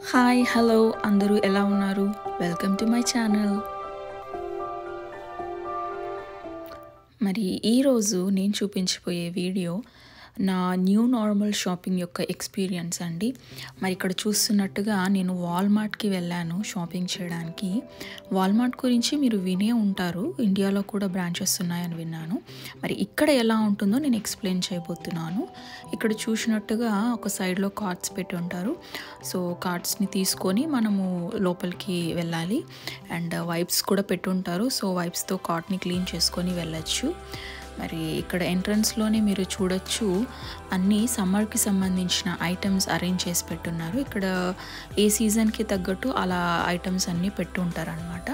Hi hello అందరూ ఎలా ఉన్నారు? Welcome to my channel. మరి ఈరోజు నేను చూపించబోయే వీడియో నా న్యూ నార్మల్ షాపింగ్ యొక్క ఎక్స్పీరియన్స్ అండి. మరి ఇక్కడ చూస్తున్నట్టుగా నేను వాల్మార్ట్కి వెళ్ళాను షాపింగ్ చేయడానికి. వాల్మార్ట్ గురించి మీరు వినే ఉంటారు, ఇండియాలో కూడా బ్రాంచెస్ ఉన్నాయని విన్నాను. మరి ఇక్కడ ఎలా ఉంటుందో నేను ఎక్స్ప్లెయిన్ చేయబోతున్నాను. ఇక్కడ చూసినట్టుగా ఒక సైడ్లో కార్డ్స్ పెట్టి ఉంటారు. సో కార్డ్స్ని తీసుకొని మనము లోపలికి వెళ్ళాలి. అండ్ వైప్స్ కూడా పెట్టుంటారు. సో వైప్స్తో కార్డ్ని క్లీన్ చేసుకొని వెళ్ళచ్చు. మరి ఇక్కడ ఎంట్రన్స్లోనే మీరు చూడొచ్చు, అన్నీ సమ్మర్కి సంబంధించిన ఐటమ్స్ అరేంజ్ చేసి పెట్టున్నారు. ఇక్కడ ఏ సీజన్కి తగ్గట్టు అలా ఐటమ్స్ అన్నీ పెట్టుంటారనమాట.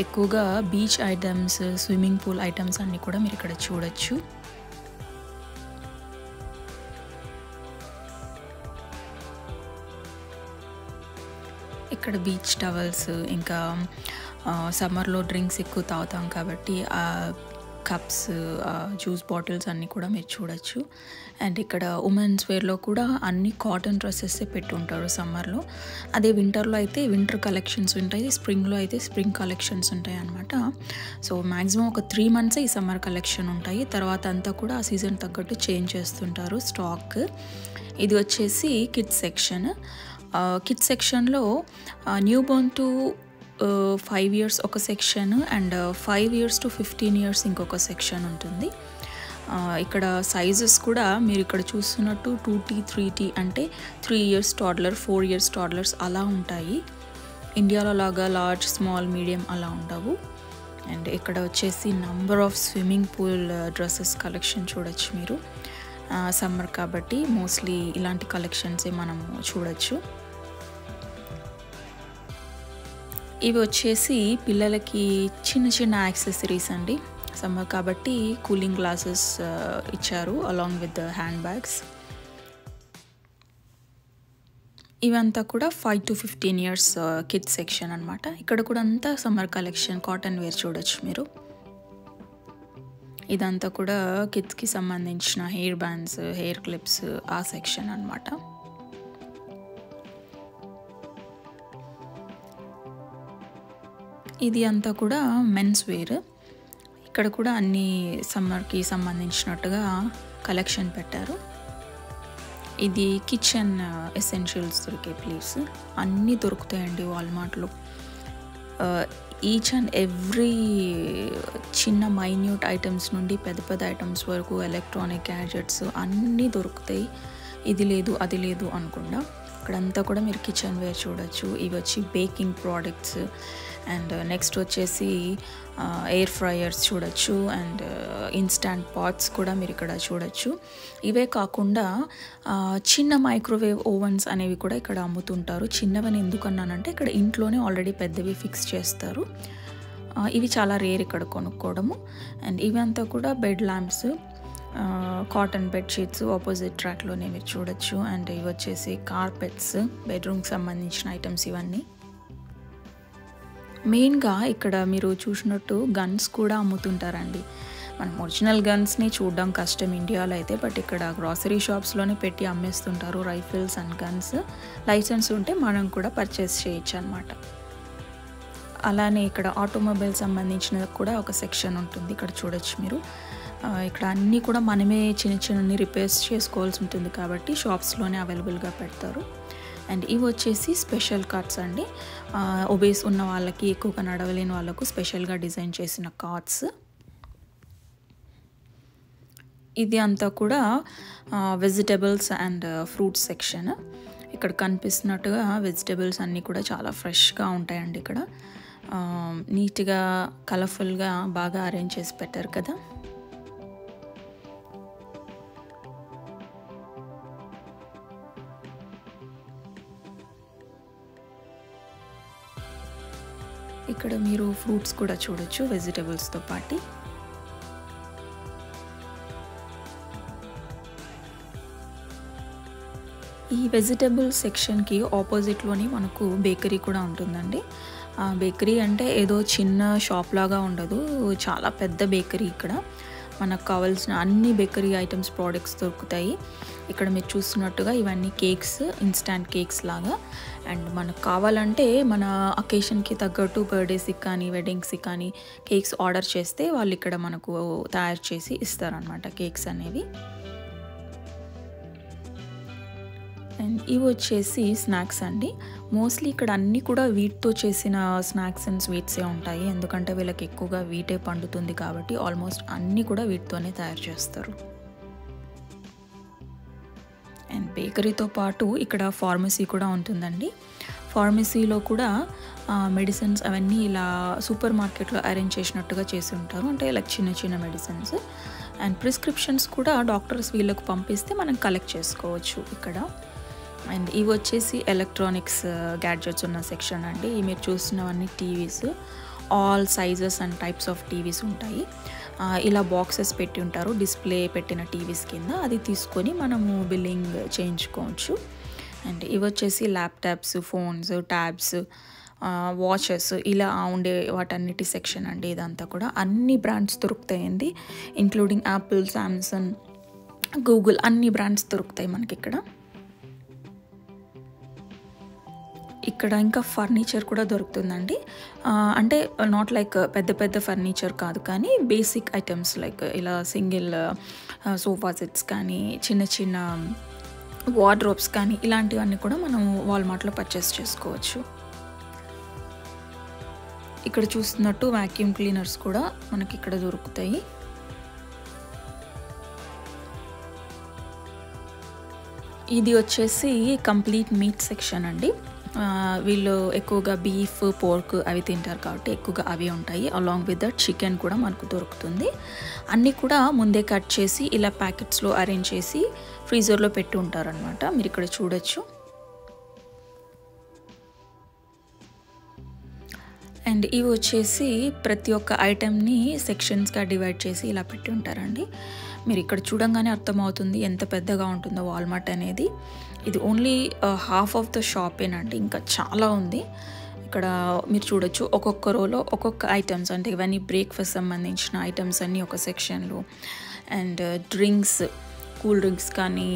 ఎక్కువగా beach items, swimming pool items అన్నీ కూడా మీరు ఇక్కడ చూడొచ్చు. ఇక్కడ బీచ్ టవల్స్, ఇంకా సమ్మర్లో డ్రింక్స్ ఎక్కువ తాగుతాం కాబట్టి కప్స్, జ్యూస్ బాటిల్స్ అన్నీ కూడా మీరు చూడొచ్చు. అండ్ ఇక్కడ ఉమెన్స్ వేర్లో కూడా అన్ని కాటన్ డ్రెస్సెస్ పెట్టుంటారు సమ్మర్లో. అదే వింటర్లో అయితే వింటర్ కలెక్షన్స్ ఉంటాయి, స్ప్రింగ్లో అయితే స్ప్రింగ్ కలెక్షన్స్ ఉంటాయి అన్నమాట. సో మ్యాక్సిమం ఒక 3 months ఈ సమ్మర్ కలెక్షన్ ఉంటాయి. తర్వాత అంతా కూడా ఆ సీజన్ తగ్గట్టు చేంజ్ చేస్తుంటారు స్టాక్. ఇది వచ్చేసి కిడ్స్ సెక్షన్. కిడ్స్ సెక్షన్లో న్యూ బోర్న్ టు 5 years ఒక section, and 5 years to 15 years ఇంకొక సెక్షన్ ఉంటుంది. ఇక్కడ సైజెస్ కూడా మీరు ఇక్కడ చూస్తున్నట్టు 2T 3T అంటే 3 years టాడ్లర్, 4 years టాడ్లర్స్ అలా ఉంటాయి. ఇండియాలో లాగా లార్జ్, స్మాల్, మీడియం అలా ఉండవు. అండ్ ఇక్కడ వచ్చేసి number of swimming pool dresses collection చూడొచ్చు మీరు. సమ్మర్ కాబట్టి మోస్ట్లీ ఇలాంటి కలెక్షన్సే మనము చూడొచ్చు. ఇవి వచ్చేసి పిల్లలకి చిన్న చిన్న యాక్సెసరీస్ అండి. సమ్మర్ కాబట్టి కూలింగ్ గ్లాసెస్ ఇచ్చారు along with the hand bags. ఇవంతా కూడా 5 to 15 years కిడ్స్ సెక్షన్ అనమాట. ఇక్కడ కూడా అంతా సమ్మర్ కలెక్షన్, కాటన్ వేర్ చూడొచ్చు మీరు. ఇదంతా కూడా కిడ్స్కి సంబంధించిన హెయిర్ బ్యాండ్స్, హెయిర్ క్లిప్స్ ఆ సెక్షన్ అనమాట. ఇది అంతా కూడా మెన్స్ వేర్. ఇక్కడ కూడా అన్ని సమ్మర్కి సంబంధించినట్టుగా కలెక్షన్ పెట్టారు. ఇది కిచెన్ ఎసెన్షియల్స్ దొరికే ప్లేస్. అన్నీ దొరుకుతాయండి వాల్మార్ట్లో. ఈచ్ అండ్ ఎవ్రీ చిన్న మైన్యూట్ ఐటమ్స్ నుండి పెద్ద పెద్ద ఐటమ్స్ వరకు ఎలక్ట్రానిక్ గ్యాడ్జెట్స్ అన్నీ దొరుకుతాయి. ఇది లేదు అది లేదు అనకుండా ఇక్కడంతా కూడా మీరు కిచెన్ వేర్ చూడొచ్చు. ఇవి వచ్చి బేకింగ్ ప్రోడక్ట్స్. అండ్ నెక్స్ట్ వచ్చేసి ఎయిర్ ఫ్రైయర్స్ చూడొచ్చు. అండ్ ఇన్స్టాంట్ పాట్స్ కూడా మీరు ఇక్కడ చూడొచ్చు. ఇవే కాకుండా చిన్న మైక్రోవేవ్ ఓవెన్స్ అనేవి కూడా ఇక్కడ అమ్ముతుంటారు. చిన్నవని ఎందుకన్నానంటే ఇక్కడ ఇంట్లోనే ఆల్రెడీ పెద్దవి ఫిక్స్ చేస్తారు. ఇవి చాలా రేర్ ఇక్కడ కొనుక్కోవడము. అండ్ ఇవంతా కూడా bed lamps, cotton bedsheets opposite ట్రాక్లోనే మీరు చూడొచ్చు. అండ్ ఇవి వచ్చేసి కార్పెట్స్, బెడ్రూమ్కి సంబంధించిన ఐటమ్స్ ఇవన్నీ. మెయిన్గా ఇక్కడ మీరు చూసినట్టు గన్స్ కూడా అమ్ముతుంటారండి. మనం ఒరిజినల్ గన్స్ని చూడడం కష్టం ఇండియాలో అయితే, బట్ ఇక్కడ గ్రాసరీ షాప్స్లోనే పెట్టి అమ్మేస్తుంటారు రైఫిల్స్ అండ్ గన్స్. లైసెన్స్ ఉంటే మనం కూడా పర్చేస్ చేయొచ్చు అనమాట. అలానే ఇక్కడ ఆటోమొబైల్ సంబంధించిన కూడా ఒక సెక్షన్ ఉంటుంది. ఇక్కడ చూడొచ్చు మీరు. ఇక్కడ అన్నీ కూడా మనమే చిన్న చిన్న రిపేర్స్ చేసుకోవాల్సి ఉంటుంది కాబట్టి షాప్స్లోనే అవైలబుల్గా పెడతారు. అండ్ ఇవి వచ్చేసి స్పెషల్ కార్డ్స్ అండి. ఒబేస్ ఉన్న వాళ్ళకి, ఎక్కువగా నడవలేని వాళ్ళకు స్పెషల్గా డిజైన్ చేసిన కార్డ్స్. ఇది అంతా కూడా వెజిటబుల్స్ అండ్ ఫ్రూట్స్ సెక్షన్. ఇక్కడ కనిపిస్తున్నట్టుగా వెజిటబుల్స్ అన్నీ కూడా చాలా ఫ్రెష్గా ఉంటాయండి. ఇక్కడ నీట్గా, కలర్ఫుల్గా బాగా అరేంజ్ చేసి పెట్టారు కదా. ఇక్కడ మీరు ఫ్రూట్స్ కూడా చూడొచ్చు వెజిటబుల్స్తో పాటు. ఈ వెజిటబుల్ సెక్షన్కి ఆపోజిట్లోని మనకు బేకరీ కూడా ఉంటుందండి. బేకరీ అంటే ఏదో చిన్న షాప్ లాగా ఉండదు, చాలా పెద్ద బేకరీ ఇక్కడ. మనకు కావాల్సిన అన్ని బేకరీ ఐటమ్స్ ప్రోడక్ట్స్ దొరుకుతాయి. ఇక్కడ మీరు చూస్తున్నట్టుగా ఇవన్నీ కేక్స్, ఇన్స్టాంట్ కేక్స్ లాగా. అండ్ మనకు కావాలంటే మన అకేషన్కి తగ్గట్టు బర్త్డేస్కి కానీ వెడ్డింగ్స్కి కానీ కేక్స్ ఆర్డర్ చేస్తే వాళ్ళు ఇక్కడ మనకు తయారు చేసి ఇస్తారనమాట కేక్స్ అనేవి. అండ్ ఇవి వచ్చేసి స్నాక్స్ అండి. మోస్ట్లీ ఇక్కడ అన్నీ కూడా వీట్తో చేసిన స్నాక్స్ అండ్ స్వీట్సే ఉంటాయి, ఎందుకంటే వీళ్ళకి ఎక్కువగా వీటే పండుతుంది కాబట్టి ఆల్మోస్ట్ అన్నీ కూడా వీటితోనే తయారు చేస్తారు. అండ్ బేకరీతో పాటు ఇక్కడ ఫార్మసీ కూడా ఉంటుందండి. ఫార్మసీలో కూడా మెడిసిన్స్ అవన్నీ ఇలా సూపర్ మార్కెట్లో అరేంజ్ చేసినట్టుగా చేసి ఉంటారు, అంటే ఇలా చిన్న చిన్న మెడిసిన్స్. అండ్ ప్రిస్క్రిప్షన్స్ కూడా డాక్టర్స్ వీళ్ళకు పంపిస్తే మనం కలెక్ట్ చేసుకోవచ్చు ఇక్కడ. అండ్ ఇవి వచ్చేసి ఎలక్ట్రానిక్స్ గ్యాడ్జెట్స్ ఉన్న సెక్షన్ అండి. మీరు చూస్తున్నవన్నీ TVs, all sizes and types of TVs ఉంటాయి. ఇలా బాక్సెస్ పెట్టి ఉంటారు డిస్ప్లే పెట్టిన టీవీస్ కింద, అది తీసుకొని మనము బిల్లింగ్ చేయించుకోవచ్చు. అండ్ ఇవి వచ్చేసి ల్యాప్టాప్స్, ఫోన్స్, ట్యాబ్స్, వాచెస్ ఇలా ఉండే వాటన్నిటి సెక్షన్ అండి. ఇదంతా కూడా అన్ని బ్రాండ్స్ దొరుకుతాయండి, ఇంక్లూడింగ్ యాపిల్, శాంసంగ్, గూగుల్ అన్ని బ్రాండ్స్ దొరుకుతాయి మనకి ఇక్కడ. ఇక్కడ ఇంకా ఫర్నిచర్ కూడా దొరుకుతుందండి. అంటే నాట్ లైక్ పెద్ద పెద్ద ఫర్నిచర్ కాదు, కానీ బేసిక్ ఐటమ్స్ లైక్ ఇలా సింగిల్ సోఫా సెట్స్ కానీ, చిన్న చిన్న వార్డ్రోబ్స్ కానీ ఇలాంటివన్నీ కూడా మనం వాల్మార్ట్లో పర్చేస్ చేసుకోవచ్చు. ఇక్కడ చూస్తున్నట్టు వ్యాక్యూమ్ క్లీనర్స్ కూడా మనకి ఇక్కడ దొరుకుతాయి. ఇది వచ్చేసి కంప్లీట్ మీట్ సెక్షన్ అండి. వీళ్ళు ఎక్కువగా బీఫ్, పోర్క్ అవి తింటారు కాబట్టి ఎక్కువగా అవి ఉంటాయి. అలాంగ్ విత్ దట్ చికెన్ కూడా మనకు దొరుకుతుంది. అన్నీ కూడా ముందే కట్ చేసి ఇలా ప్యాకెట్స్లో అరేంజ్ చేసి ఫ్రీజర్లో పెట్టి ఉంటారనమాట. మీరు ఇక్కడ చూడొచ్చు. అండ్ ఇవి వచ్చేసి ప్రతి ఒక్క ఐటెంని సెక్షన్స్గా డివైడ్ చేసి ఇలా పెట్టి ఉంటారండి. మీరు ఇక్కడ చూడంగానే అర్థమవుతుంది ఎంత పెద్దగా ఉంటుందో వాల్మార్ట్ అనేది. ఇది ఓన్లీ హాఫ్ ఆఫ్ ద షాపేనండి, ఇంకా చాలా ఉంది. ఇక్కడ మీరు చూడొచ్చు ఒక్కొక్క రోలో ఒక్కొక్క ఐటమ్స్, అంటే ఇవన్నీ బ్రేక్ఫాస్ట్ సంబంధించిన ఐటమ్స్ అన్నీ ఒక సెక్షన్లో. అండ్ డ్రింక్స్, కూల్ డ్రింక్స్ కానీ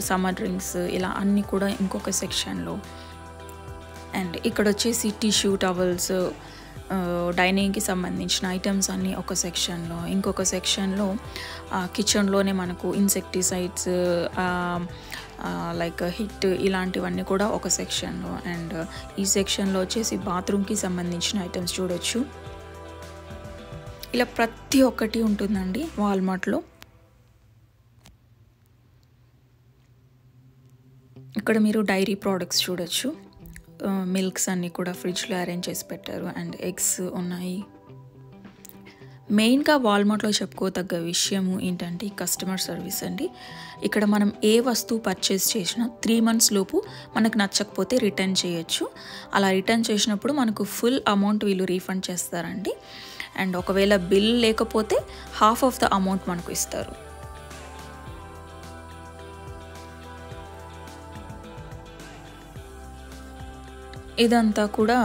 సమ్మర్ డ్రింక్స్ ఇలా అన్నీ కూడా ఇంకొక సెక్షన్లో. అండ్ ఇక్కడ వచ్చేసి టిష్యూ, టవల్స్, డైనింగ్కి సంబంధించిన ఐటమ్స్ అన్నీ ఒక సెక్షన్లో. ఇంకొక సెక్షన్లో కిచెన్లోనే మనకు ఇన్సెక్టిసైడ్స్ లైక్ హిట్ ఇలాంటివన్నీ కూడా ఒక సెక్షన్లో. అండ్ ఈ సెక్షన్లో వచ్చేసి బాత్రూమ్కి సంబంధించిన ఐటమ్స్ చూడొచ్చు. ఇలా ప్రతి ఒక్కటి ఉంటుందండి వాల్మార్ట్లో. ఇక్కడ మీరు డైరీ ప్రోడక్ట్స్ చూడొచ్చు. మిల్క్స్ అన్నీ కూడా ఫ్రిడ్జ్లో అరేంజ్ చేసి పెట్టారు. అండ్ ఎగ్స్ ఉన్నాయి. మెయిన్గా వాల్మార్ట్లో చెప్పుకోదగ్గ విషయము ఏంటంటే కస్టమర్ సర్వీస్ అండి. ఇక్కడ మనం ఏ వస్తువు పర్చేస్ చేసినా 3 months లోపు మనకు నచ్చకపోతే రిటర్న్ చేయొచ్చు. అలా రిటర్న్ చేసినప్పుడు మనకు ఫుల్ అమౌంట్ వీళ్ళు రీఫండ్ చేస్తారండి. అండ్ ఒకవేళ బిల్ లేకపోతే హాఫ్ ఆఫ్ ద అమౌంట్ మనకు ఇస్తారు. ఇదంతా కూడా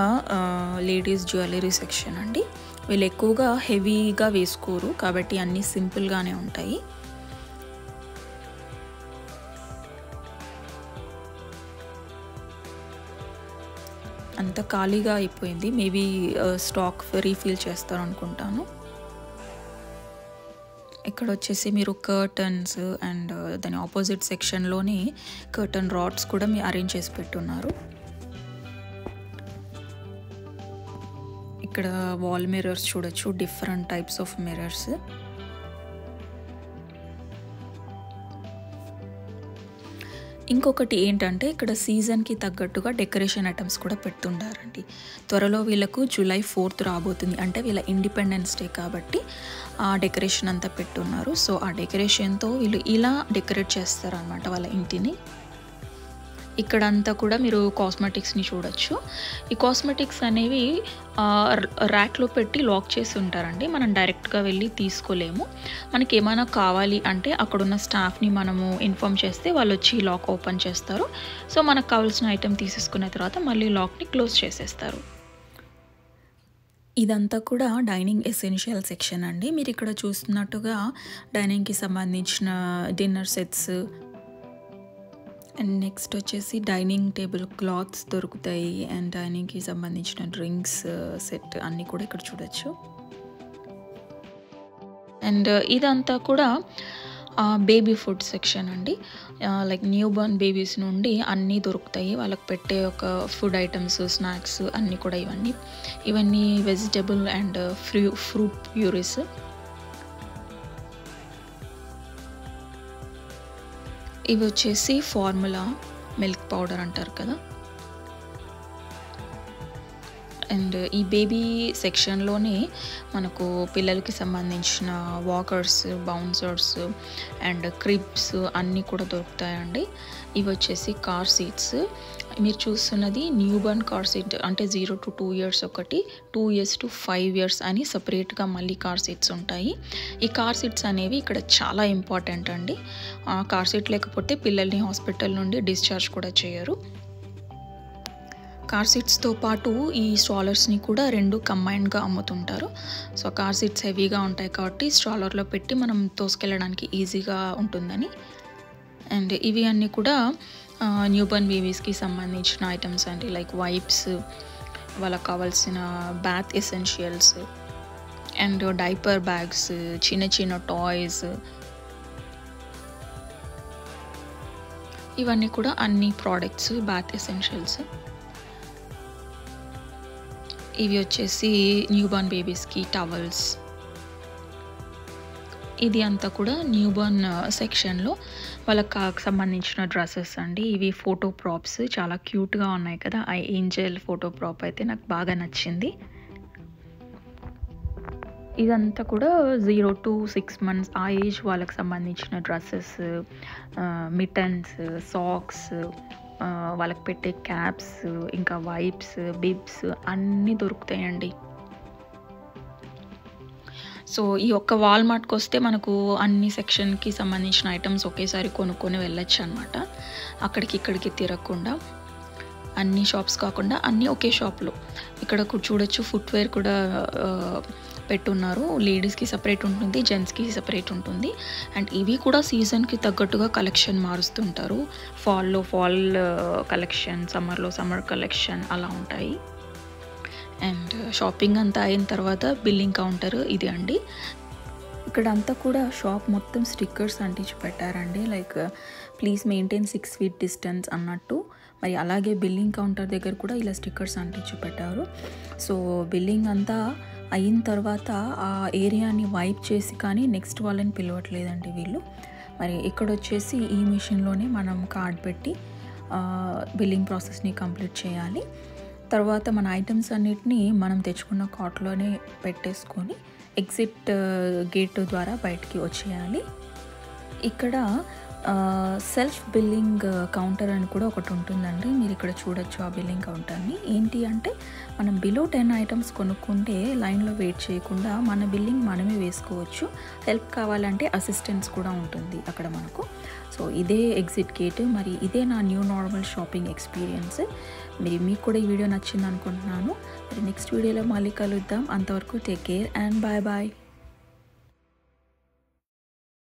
లేడీస్ జ్యువెలరీ సెక్షన్ అండి. వీళ్ళు ఎక్కువగా హెవీగా వేసుకోరు కాబట్టి అన్నీ సింపుల్గానే ఉంటాయి. అంత ఖాళీగా అయిపోయింది, మేబీ స్టాక్ రీఫిల్ చేస్తారు అనుకుంటాను. ఇక్కడ వచ్చేసి మీరు కర్టన్స్ అండ్ దాని ఆపోజిట్ సెక్షన్లోని కర్టన్ రాడ్స్ కూడా మీరు అరేంజ్ చేసి పెట్టున్నారు. ఇక్కడ వాల్ మిర్రర్స్ చూడొచ్చు, డిఫరెంట్ టైప్స్ ఆఫ్ మిర్రర్స్. ఇంకొకటి ఏంటంటే ఇక్కడ సీజన్కి తగ్గట్టుగా డెకరేషన్ ఐటమ్స్ కూడా పెడుతుంటారండి. త్వరలో వీళ్ళకు July 4th రాబోతుంది, అంటే వీళ్ళ ఇండిపెండెన్స్ డే కాబట్టి ఆ డెకరేషన్ అంతా పెట్టున్నారు. సో ఆ డెకరేషన్తో వీళ్ళు ఇలా డెకరేట్ చేస్తారనమాట వాళ్ళ ఇంటిని. ఇక్కడంతా కూడా మీరు కాస్మెటిక్స్ని చూడొచ్చు. ఈ కాస్మెటిక్స్ అనేవి ర్యాక్లో పెట్టి లాక్ చేసి ఉంటారండి. మనం డైరెక్ట్గా వెళ్ళి తీసుకోలేము. మనకి ఏమైనా కావాలి అంటే అక్కడున్న స్టాఫ్ని మనము ఇన్ఫామ్ చేస్తే వాళ్ళు వచ్చి లాక్ ఓపెన్ చేస్తారు. సో మనకు కావాల్సిన ఐటెం తీసేసుకున్న తర్వాత మళ్ళీ లాక్ని క్లోజ్ చేసేస్తారు. ఇదంతా కూడా డైనింగ్ ఎసెన్షియల్ సెక్షన్ అండి. మీరు ఇక్కడ చూస్తున్నట్టుగా డైనింగ్కి సంబంధించిన డిన్నర్ సెట్స్ అండ్ నెక్స్ట్ వచ్చేసి డైనింగ్ టేబుల్ క్లాత్స్ దొరుకుతాయి అండ్ డైనింగ్కి సంబంధించిన డ్రింక్స్ సెట్ అన్నీ కూడా ఇక్కడ చూడొచ్చు. అండ్ ఇదంతా కూడా బేబీ ఫుడ్ సెక్షన్ అండి. లైక్ న్యూ బోర్న్ బేబీస్ నుండి అన్నీ దొరుకుతాయి. వాళ్ళకి పెట్టే ఒక ఫుడ్ ఐటమ్స్, స్నాక్స్ అన్నీ కూడా ఇవన్నీ వెజిటబుల్ అండ్ ఫ్రూట్ ప్యూరీస్. ఇవి వచ్చేసి ఫార్ములా మిల్క్ పౌడర్ అంటారు కదా. అండ్ ఈ బేబీ సెక్షన్లోనే మనకు పిల్లలకి సంబంధించిన వాకర్స్, బౌన్సర్స్ అండ్ క్రిబ్స్ అన్నీ కూడా దొరుకుతాయండి. ఇవి వచ్చేసి కార్ సీట్స్. మీరు చూస్తున్నది న్యూ బోర్న్ కార్ సీట్, అంటే 0 to 2 years ఒకటి, 2 years to 5 years అని సపరేట్గా మళ్ళీ కార్ సీట్స్ ఉంటాయి. ఈ కార్ సీట్స్ అనేవి ఇక్కడ చాలా ఇంపార్టెంట్ అండి. కార్ సీట్ లేకపోతే పిల్లల్ని హాస్పిటల్ నుండి డిశ్చార్జ్ కూడా చేయరు. కార్ సీట్స్తో పాటు ఈ స్ట్రాలర్స్ని కూడా 2 కంబైన్డ్గా అమ్ముతుంటారు. సో కార్ సీట్స్ హెవీగా ఉంటాయి కాబట్టి స్ట్రాలర్లో పెట్టి మనం తోసుకెళ్ళడానికి ఈజీగా ఉంటుందని. అండ్ ఇవి అన్నీ కూడా న్యూ బోర్న్ బేబీస్కి సంబంధించిన ఐటమ్స్ అండి. లైక్ వైప్స్, వాళ్ళకి కావాల్సిన bath essentials and diaper bags, చిన్న చిన్న టాయ్స్, ఇవన్నీ కూడా అన్ని ప్రోడక్ట్స్ బాత్ ఎసెన్షియల్స్. ఇవి వచ్చేసి న్యూ బోర్న్ బేబీస్కి టవల్స్. ఇది అంతా కూడా న్యూ బోర్న్ సెక్షన్లో వాళ్ళకి సంబంధించిన డ్రెస్సెస్ అండి. ఇవి ఫోటో ప్రాప్స్, చాలా క్యూట్గా ఉన్నాయి కదా. ఆ ఏంజల్ ఫోటో ప్రాప్ అయితే నాకు బాగా నచ్చింది. ఇదంతా కూడా 0 to 6 months ఆ ఏజ్ వాళ్ళకి సంబంధించిన డ్రెస్సెస్, మిటన్స్, సాక్స్, వాళ్ళకి పెట్టే క్యాప్స్, ఇంకా వైప్స్, బిబ్స్ అన్నీ దొరుకుతాయండి. సో ఈ ఒక్క వాల్మార్ట్కి వస్తే మనకు అన్ని సెక్షన్కి సంబంధించిన ఐటమ్స్ ఒకేసారి కొనుక్కొని వెళ్ళొచ్చు అనమాట. అక్కడికి ఇక్కడికి తిరగకుండా, అన్ని షాప్స్ కాకుండా అన్నీ ఒకే షాప్లో. ఇక్కడ చూడొచ్చు ఫుట్వేర్ కూడా పెట్టున్నారు. లేడీస్కి సపరేట్ ఉంటుంది, జెంట్స్కి సపరేట్ ఉంటుంది. అండ్ ఇవి కూడా సీజన్కి తగ్గట్టుగా కలెక్షన్ మారుస్తుంటారు. ఫాల్లో ఫాల్ కలెక్షన్, సమ్మర్లో సమ్మర్ కలెక్షన్ అలా ఉంటాయి. అండ్ షాపింగ్ అంతా అయిన తర్వాత బిల్లింగ్ కౌంటర్ ఇది అండి. ఇక్కడ అంతా కూడా షాప్ మొత్తం స్టిక్కర్స్ అంటించి పెట్టారండి. Like please maintain 6 feet distance అన్నట్టు. మరి అలాగే బిల్లింగ్ కౌంటర్ దగ్గర కూడా ఇలా స్టిక్కర్స్ అంటించి పెట్టారు. సో బిల్లింగ్ అంతా అయిన తర్వాత ఆ ఏరియాని వైప్ చేసి కానీ నెక్స్ట్ వాళ్ళని పిలవట్లేదండి వీళ్ళు. మరి ఇక్కడ వచ్చేసి ఈ మిషన్లోనే మనం కార్డ్ పెట్టి బిల్లింగ్ ప్రాసెస్ని కంప్లీట్ చేయాలి. తర్వాత మన ఐటమ్స్ అన్నిటినీ మనం తెచ్చుకున్న కార్ట్లోనే పెట్టేసుకొని ఎగ్జిట్ గేట్ ద్వారా బయటికి వచ్చేయాలి. ఇక్కడ సెల్ఫ్ బిల్లింగ్ కౌంటర్ అని కూడా ఒకటి ఉంటుందండి. మీరు ఇక్కడ చూడొచ్చు ఆ బిల్లింగ్ కౌంటర్ని. ఏంటి అంటే మనం బిలో 10 items కొనుక్కుంటే లైన్లో వెయిట్ చేయకుండా మన బిల్లింగ్ మనమే వేసుకోవచ్చు. హెల్ప్ కావాలంటే అసిస్టెంట్స్ కూడా ఉంటుంది అక్కడ మనకు. సో ఇదే ఎగ్జిట్ గేట్. మరి ఇదే నా న్యూ నార్మల్ షాపింగ్ ఎక్స్పీరియన్స్. మీకు కూడా ఈ వీడియో నచ్చింది అనుకుంటున్నాను. మరి నెక్స్ట్ వీడియోలో మళ్ళీ కలుద్దాం. అంతవరకు take care and bye bye.